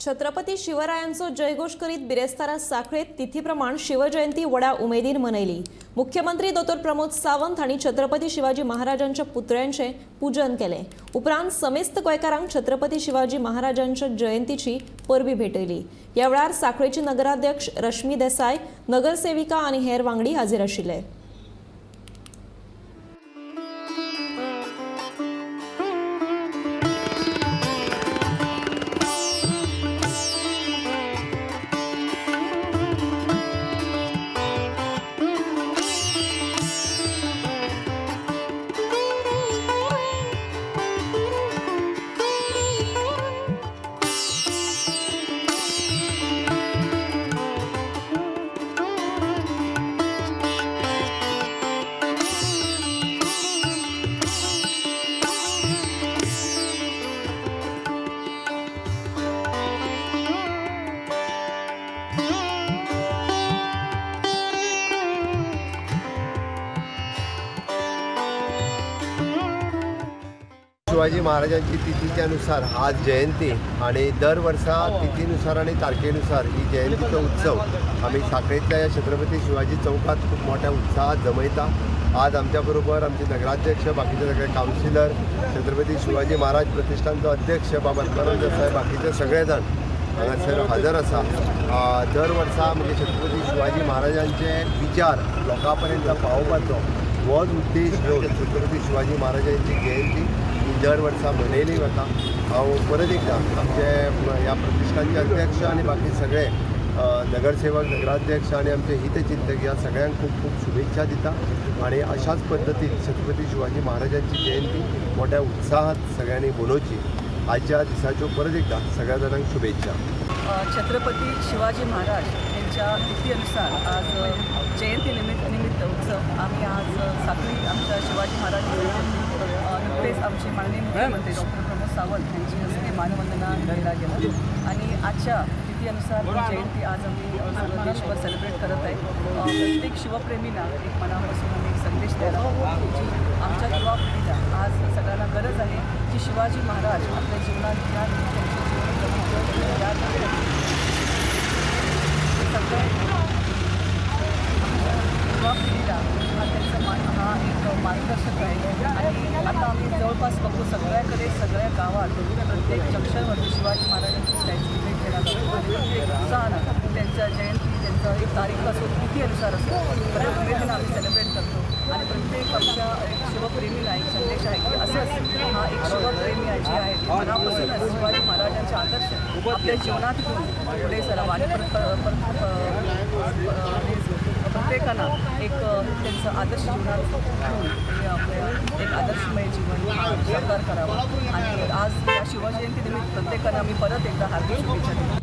छत्रपती शिवरायांचो जयघोष करीत बिरेस्तारा साखळेत तिथीप्रमाण शिवजयंती व्हड्या उमेदीन मनयली। मुख्यमंत्री डॉ. प्रमोद सावंत हांणी छत्रपती शिवाजी महाराजांच्या पुतळ्यांचे पूजन केले। उपरांत समेस्त गोंयकारांक छत्रपती शिवाजी महाराजांच्या जयंतीची परबी भेटयली। ह्या वेळार साखळेची नगराध्यक्ष रश्मी देसाई, नगरसेविका आनी हेर वांगडी हाजीर आशिल्ले। शिवाजी महाराजांची तिथीच्या नुसार आज जयंती आणि दर वर्षा तिथीनुसार आणि तारखेनुसार ही जयंतीचा उत्सव आम्ही साखळेतल्या या छत्रपती शिवाजी चौकात खूप मोठ्या उत्साहात जमयता। आज आमच्याबरोबर आमचे नगराध्यक्ष, बाकीचे सगळे काउन्सिलर, छत्रपती शिवाजी महाराज प्रतिष्ठानचो अध्यक्ष बाबा देसाई, बाकीचे सगळे जण हांगासर हजर आसा। दर वर्षा म्हणजे छत्रपती शिवाजी महाराजांचे विचार लोकांपर्यंत पावोवपाचो होच उद्देश घेवन छत्रपती शिवाजी महाराजांची जयंती दर वर्षा मनयली वता। हांव परत एकदा आमचे ह्या प्रतिष्ठानचे अध्यक्ष आणि बाकी सगळे नगरसेवक, नगराध्यक्ष आणि आमचे हितचिंतक या सगळ्यांक खूप खूप शुभेच्छा दिता आणि अशाच पद्धतीन छत्रपती शिवाजी महाराजांची जयंती मोठ्या उत्साहात सगळ्यांनी मनोवची। आजच्या दिसाच्यो परत एकदा सगळ्या जाणांक शुभेच्छा। छत्रपती शिवाजी महाराज यांच्या तिथीनुसार आज जयंती निमित्त उत्सव आम्ही आज साखळी आमच्या शिवाजी महाराज नुकतेच आमचे माननीय मुख्यमंत्री डॉ. प्रमोद सावंत यांची हस्ते मानवंदना दिला गेला आणि आजच्या तिथीनुसार जयंती आज आम्ही सर्व देशभर सेलिब्रेट करत आहे। प्रत्येक शिवप्रेमीला एक मनापासून आम्ही एक संदेश द्यायला जी आमच्या युवा पिढीला आज सगळ्यांना गरज आहे की शिवाजी महाराज आपल्या जीवनात सगळ्या युवा पिढीला हा एक मार्गदर्शक आहे आणि आता आम्ही जवळपास बघतो सगळ्याकडे सगळ्या गावात प्रत्येक जंक्शनवरती शिवाजी महाराजांची स्टॅच्यू भेट केला जातो आणि प्रत्येक उत्साहानं त्यांच्या जयंती त्यांचा एक तारीख असो तिथी अनुसार असो प्रत्येक उमेदीनं आम्ही सेलिब्रेट करतो आणि प्रत्येक आमच्या एक शिवप्रेमीला एक संदेश आहे की असंच हा एक शिवप्रेमी जे आहे मनापासूनच शिवाजी महाराजांचे आदर्श आपल्या जीवनात घेऊन पुढे सरावा आणि प्रत्येकानं एक त्यांचं आदर्श जीवनात घेऊन आपल्या एक आदर्शमय जीवन साकार करावा आणि आज या शिवजयंती निमित्त प्रत्येकानं आम्ही परत एकदा हार्दिक शुभेच्छा देतो।